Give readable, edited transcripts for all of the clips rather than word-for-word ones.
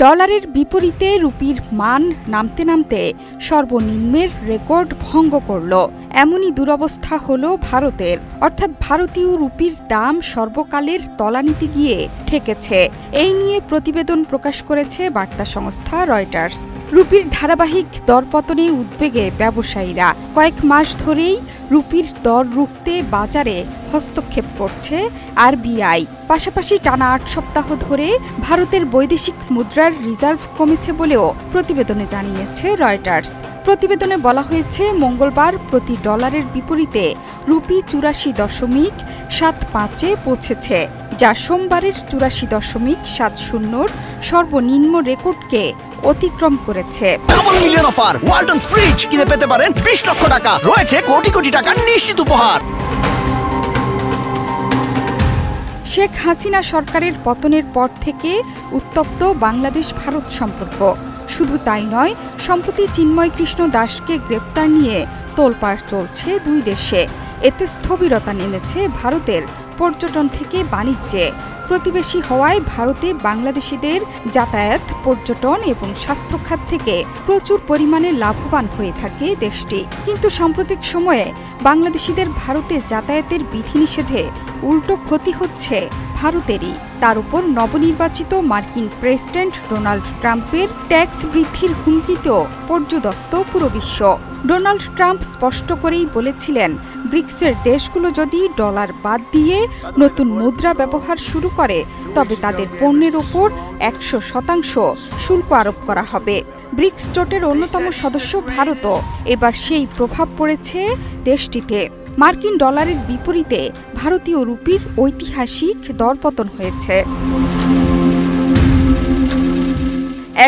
ডলারের বিপরীতে রুপির মান নামতে নামতে সর্বনিম্নের রেকর্ড ভঙ্গ করল। এমনই দুরবস্থা হল ভারতের, অর্থাৎ ভারতীয় রুপির দাম সর্বকালের তলানিতে গিয়ে ঠেকেছে। এই নিয়ে প্রতিবেদন প্রকাশ করেছে বার্তা সংস্থা রয়টার্স। রুপির ধারাবাহিক দরপতনে উদ্বেগে ব্যবসায়ীরা। কয়েক মাস ধরেই রুপির দর রুখতে বাজারে হস্তক্ষেপ করছে আরবিআই। পাশাপাশি টানা ৮ সপ্তাহ ধরে ভারতের বৈদেশিক মুদ্রার রিজার্ভ কমেছে বলেও প্রতিবেদনে জানিয়েছে রয়টার্স। প্রতিবেদনে বলা হয়েছে, মঙ্গলবার প্রতি ডলারের বিপরীতে রুপি ৮৪.৭৫-এ পৌঁছেছে, যা সোমবারের ৮৪.৭০-র সর্বনিম্ন রেকর্ডকে অতিক্রম করেছে। Double million offer Walton fridge কিনে পেতে পারেন ২০ লক্ষ টাকা, রয়েছে কোটি কোটি টাকার নিশ্চিত উপহার। শেখ হাসিনা সরকারের পতনের পর থেকে উত্তপ্ত বাংলাদেশ ভারত সম্পর্ক। শুধু তাই নয়, সম্প্রতি চিন্ময় কৃষ্ণ দাসকে গ্রেপ্তার নিয়ে তোলপাড় চলছে দুই দেশে। এতে স্থবিরতা নেমেছে ভারতের পর্যটন থেকে বাণিজ্যে। প্রতিবেশী হওয়ায় ভারতে বাংলাদেশিদের যাতায়াত, পর্যটন এবং স্বাস্থ্য খাত থেকে প্রচুর পরিমাণে লাভবান হয়ে থাকে দেশটি। কিন্তু সাম্প্রতিক সময়ে বাংলাদেশিদের ভারতে যাতায়াতের বিধিনিষেধে উল্টো ক্ষতি হচ্ছে ভারতেরই। তার উপর নবনির্বাচিত মার্কিন প্রেসিডেন্ট ডোনাল্ড ট্রাম্পের ট্যাক্স বৃদ্ধির হুমকিতেও পর্যুদস্ত পুরো বিশ্ব। ডোনাল্ড ট্রাম্প স্পষ্ট করেই বলেছিলেন, ব্রিক্সের দেশগুলো যদি ডলার বাদ দিয়ে নতুন মুদ্রা ব্যবহার শুরু করে তবে তাদের পণ্যের ওপর ১০০% শুল্ক আরোপ করা হবে। ব্রিক্স জোটের অন্যতম সদস্য ভারতও এবার সেই প্রভাব পড়েছে দেশটিতে। মার্কিন ডলারের বিপরীতে ভারতীয় রুপির ঐতিহাসিক দরপতন হয়েছে।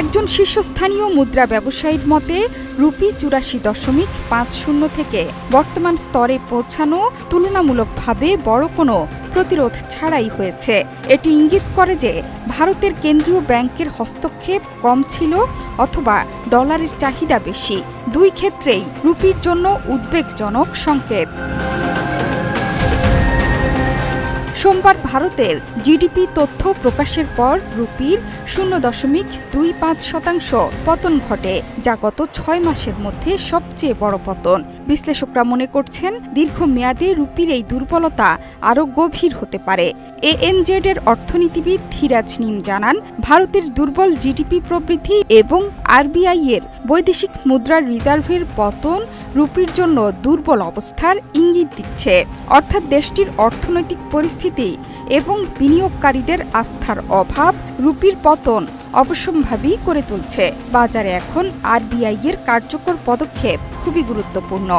একজন শীর্ষস্থানীয় মুদ্রা ব্যবসায়ীর মতে, রুপি ৮৪.৫০ থেকে বর্তমান স্তরে পৌঁছানো তুলনামূলকভাবে বড় কোনো প্রতিরোধ ছাড়াই হয়েছে। এটি ইঙ্গিত করে যে ভারতের কেন্দ্রীয় ব্যাংকের হস্তক্ষেপ কম ছিল অথবা ডলারের চাহিদা বেশি। দুই ক্ষেত্রেই রুপির জন্য উদ্বেগজনক সংকেত। সোমবার ভারতের জিডিপি তথ্য প্রকাশের পর রুপির 0.25% পতন ঘটে, যা গত ৬ মাসের মধ্যে সবচেয়ে বড় পতন। বিশ্লেষকরা মনে করছেন, দীর্ঘমেয়াদে রুপির এই দুর্বলতা আরও গভীর হতে পারে। এএনজেড-এর অর্থনীতিবিদ ধীরাজ নিম জানান, ভারতের দুর্বল জিডিপি প্রবৃদ্ধি এবং আরবিআই-এর বৈদেশিক মুদ্রার রিজার্ভের পতন রুপির জন্য দুর্বল অবস্থার ইঙ্গিত দিচ্ছে। অর্থাৎ দেশটির অর্থনৈতিক পরিস্থিতি এবং বিনিয়োগকারীদের আস্থার অভাব রুপির পতন অবশ্যম্ভাবী করে তুলছে। বাজারে এখন আরবিআই-এর কার্যকর পদক্ষেপ খুবই গুরুত্বপূর্ণ।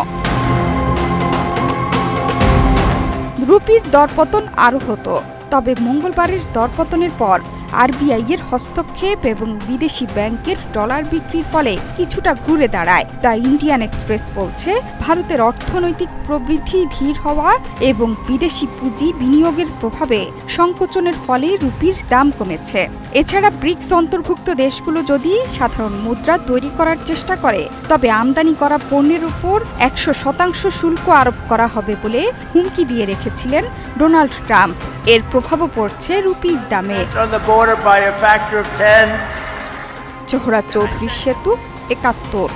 রুপির দরপতন আরও হতো, তবে মঙ্গলবারের দরপতনের পর আরবিআই-এর হস্তক্ষেপ এবং বিদেশি ব্যাংকের ডলার বিক্রির ফলে কিছুটা ঘুরে দাঁড়ায়। দ্য ইন্ডিয়ান এক্সপ্রেস বলছে, ভারতের অর্থনৈতিক প্রবৃদ্ধি ধীর হওয়া এবং বিদেশি পুঁজি বিনিয়োগের প্রভাবে সংকোচনের ফলে রুপির দাম কমেছে। এছাড়া ব্রিক্স অন্তর্ভুক্ত দেশগুলো যদি সাধারণ মুদ্রা তৈরি করার চেষ্টা করে তবে আমদানি করা পণ্যের উপর ১০০% শুল্ক আরোপ করা হবে বলে হুমকি দিয়ে রেখেছিলেন ডোনাল্ড ট্রাম্প। এর প্রভাবও পড়ছে রুপির দামে। জোহরা চৌধুরী সেতু, ৭১।